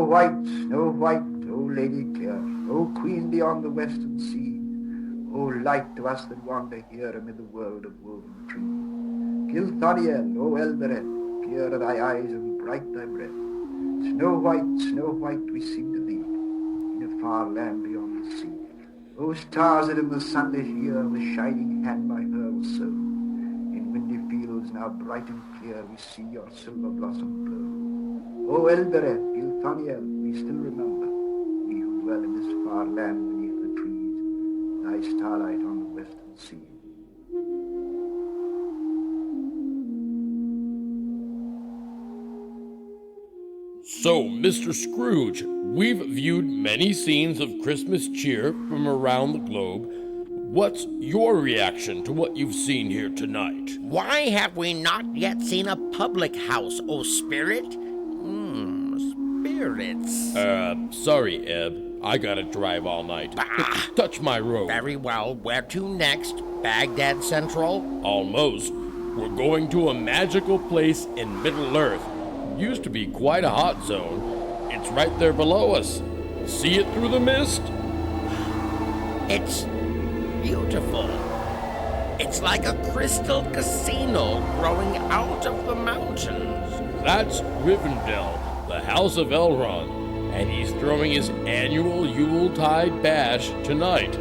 Snow White, O Lady clear, O Queen beyond the western sea, O light to us that wander here amid the world of woven trees. Gilthoniel, O Elbereth, clear are thy eyes and bright thy breath. Snow White, we sing to thee in a far land beyond the sea. O stars that in the sunlit year the shining hand by her was sown, in windy fields now bright and clear we see your silver blossom blow. O Elbereth, Gilthoniel, we still remember, we who dwell in this far land beneath the trees, thy starlight on the western sea. So, Mr. Scrooge, we've viewed many scenes of Christmas cheer from around the globe. What's your reaction to what you've seen here tonight? Why have we not yet seen a public house, O spirit? Spirits. Sorry, Eb. I gotta drive all night. Bah! Touch my road. Very well. Where to next? Baghdad Central? Almost. We're going to a magical place in Middle-earth. Used to be quite a hot zone. It's right there below us. See it through the mist? It's beautiful. It's like a crystal casino growing out of the mountains. That's Rivendell, the House of Elrond, and he's throwing his annual Yuletide bash tonight.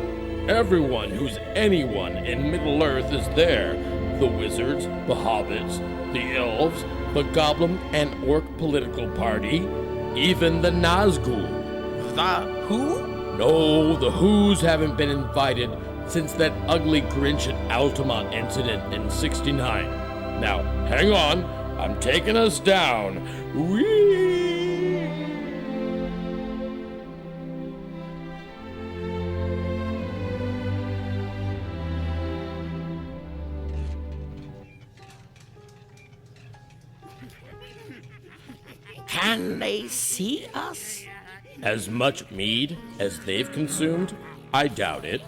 Everyone who's anyone in Middle-earth is there. The wizards, the hobbits, the elves, the goblin and orc political party, even the Nazgul. The who? No, the Who's haven't been invited since that ugly Grinch at Altamont incident in '69. Now, hang on, I'm taking us down. Whee! Can they see us? As much mead as they've consumed? I doubt it.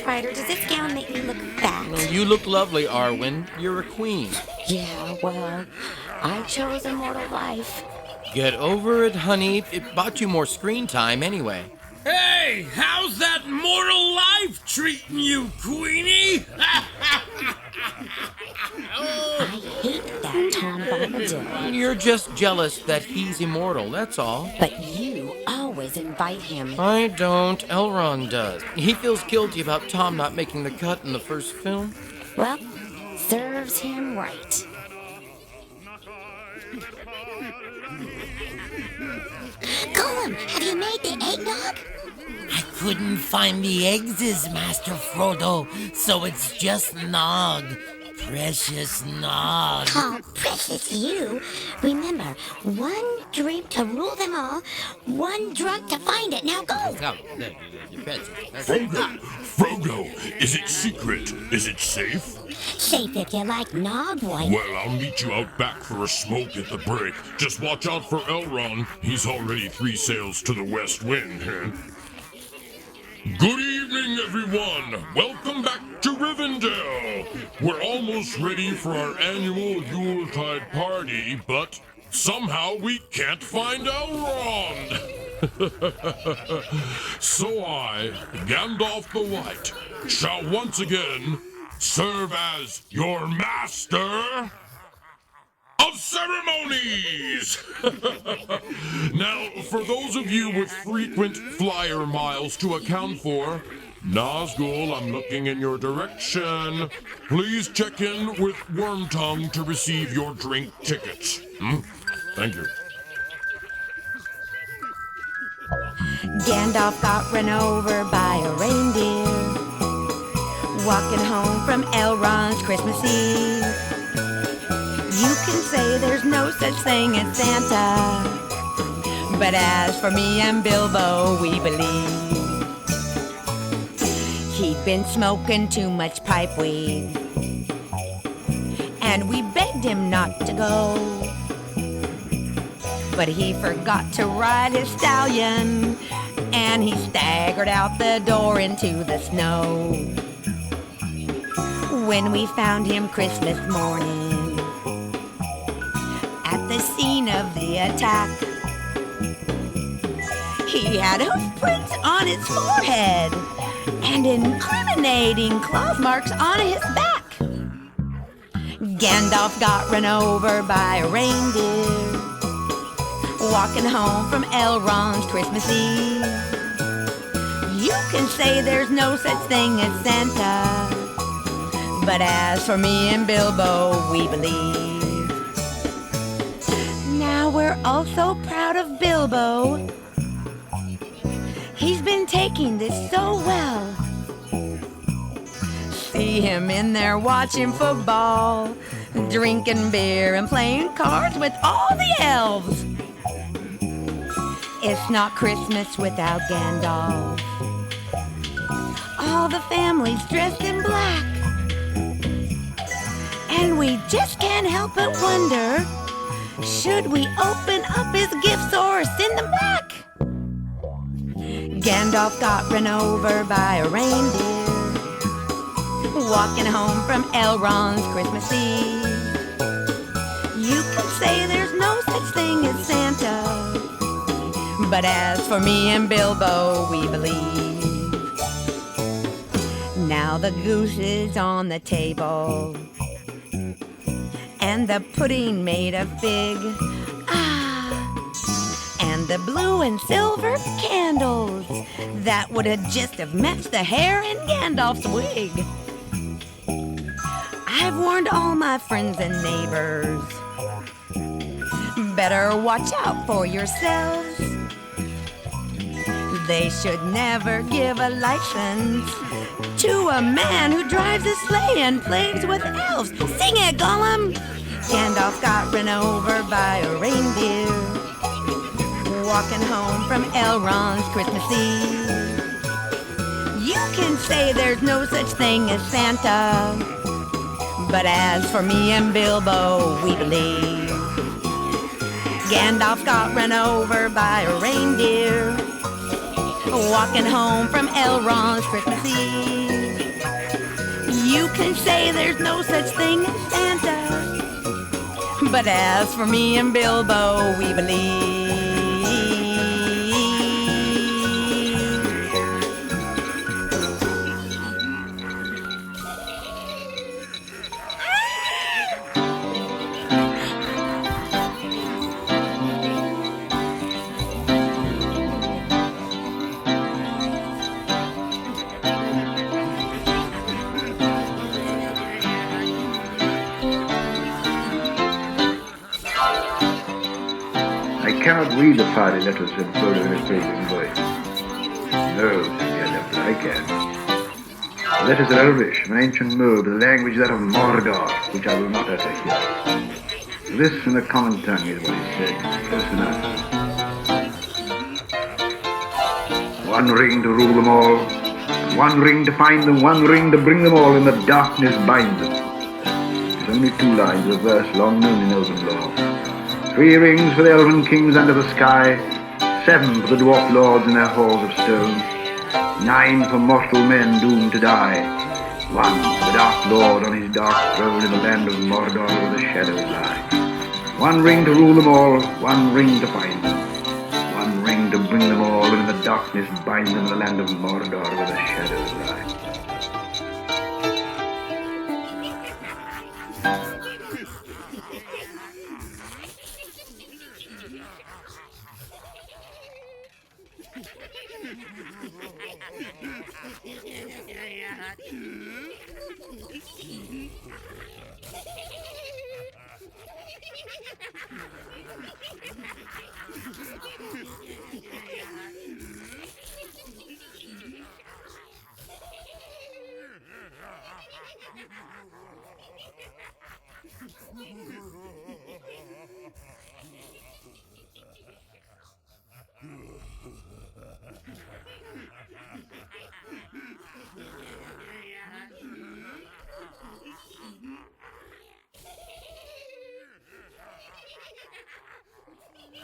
Spider, does this gown make me look fat? Well, you look lovely, Arwen. You're a queen. Yeah, well, I chose immortal life. Get over it, honey. It bought you more screen time anyway. Hey, how's that mortal life treating you, Queenie? I hate that Tom Bombadil. You're just jealous that he's immortal, that's all. But you always invite him. I don't. Elrond does. He feels guilty about Tom not making the cut in the first film. Well, serves him right. Gollum, have you made the eggnog? I couldn't find the eggs, Master Frodo, so it's just nog. Precious nog. Oh, precious you. Remember, one drink to rule them all, one drug to find it. Now go. Frodo, is it secret? Is it safe? Safe if you like nog, boy. Well, I'll meet you out back for a smoke at the break. Just watch out for Elrond. He's already 3 sails to the west wind, huh? Good evening, everyone. Welcome back to Rivendell. We're almost ready for our annual Yuletide party, but somehow we can't find Elrond. So I, Gandalf the White, shall once again serve as your master of ceremonies! Now, for those of you with frequent flyer miles to account for, Nazgul, I'm looking in your direction. Please check in with Wormtongue to receive your drink tickets. Thank you. Gandalf got run over by a reindeer, walking home from Elrond's Christmas Eve. You can say there's no such thing as Santa, but as for me and Bilbo, we believe. He'd been smoking too much pipe weed, and we begged him not to go. But he forgot to ride his stallion, and he staggered out the door into the snow. When we found him Christmas morning at the scene of the attack, he had hoof prints on his forehead and incriminating claw marks on his back. Gandalf got run over by a reindeer, walking home from Elrond's Christmas Eve. You can say there's no such thing as Santa, but as for me and Bilbo, we believe. Now we're all so proud of Bilbo. He's been taking this so well. See him in there watching football, drinking beer and playing cards with all the elves. It's not Christmas without Gandalf. All the family's dressed in black, and we just can't help but wonder, should we open up his gifts or send them back? Gandalf got run over by a reindeer, walking home from Elrond's Christmas Eve. You can say there's no such thing as Santa, but as for me and Bilbo, we believe. Now the goose is on the table, and the pudding made of fig. And the blue and silver candles that would have just have matched the hair in Gandalf's wig. I've warned all my friends and neighbors, better watch out for yourselves. They should never give a license to a man who drives a sleigh and plays with elves. Sing it, Gollum! Gandalf got run over by a reindeer, walking home from Elrond's Christmas Eve. You can say there's no such thing as Santa, but as for me and Bilbo, we believe. Gandalf got run over by a reindeer, walking home from Elrond's Christmas Eve. You can say there's no such thing as Santa, but as for me and Bilbo, we believe. I cannot read the party letters in Frodo in a praising voice. No, said Gandalf, but I can. The letters are Elvish, of an ancient mode, the language that of Mordor, which I will not utter here. This in the common tongue is what he said, close enough. One ring to rule them all, one ring to find them, one ring to bring them all, in the darkness bind them. It's only 2 lines of a verse long known in elven lore. 3 rings for the elven kings under the sky, 7 for the dwarf lords in their halls of stone, 9 for mortal men doomed to die, 1 for the dark lord on his dark throne in the land of Mordor where the shadows lie. 1 ring to rule them all, 1 ring to find them, 1 ring to bring them all, and in the darkness bind them in the land of Mordor where the shadows lie.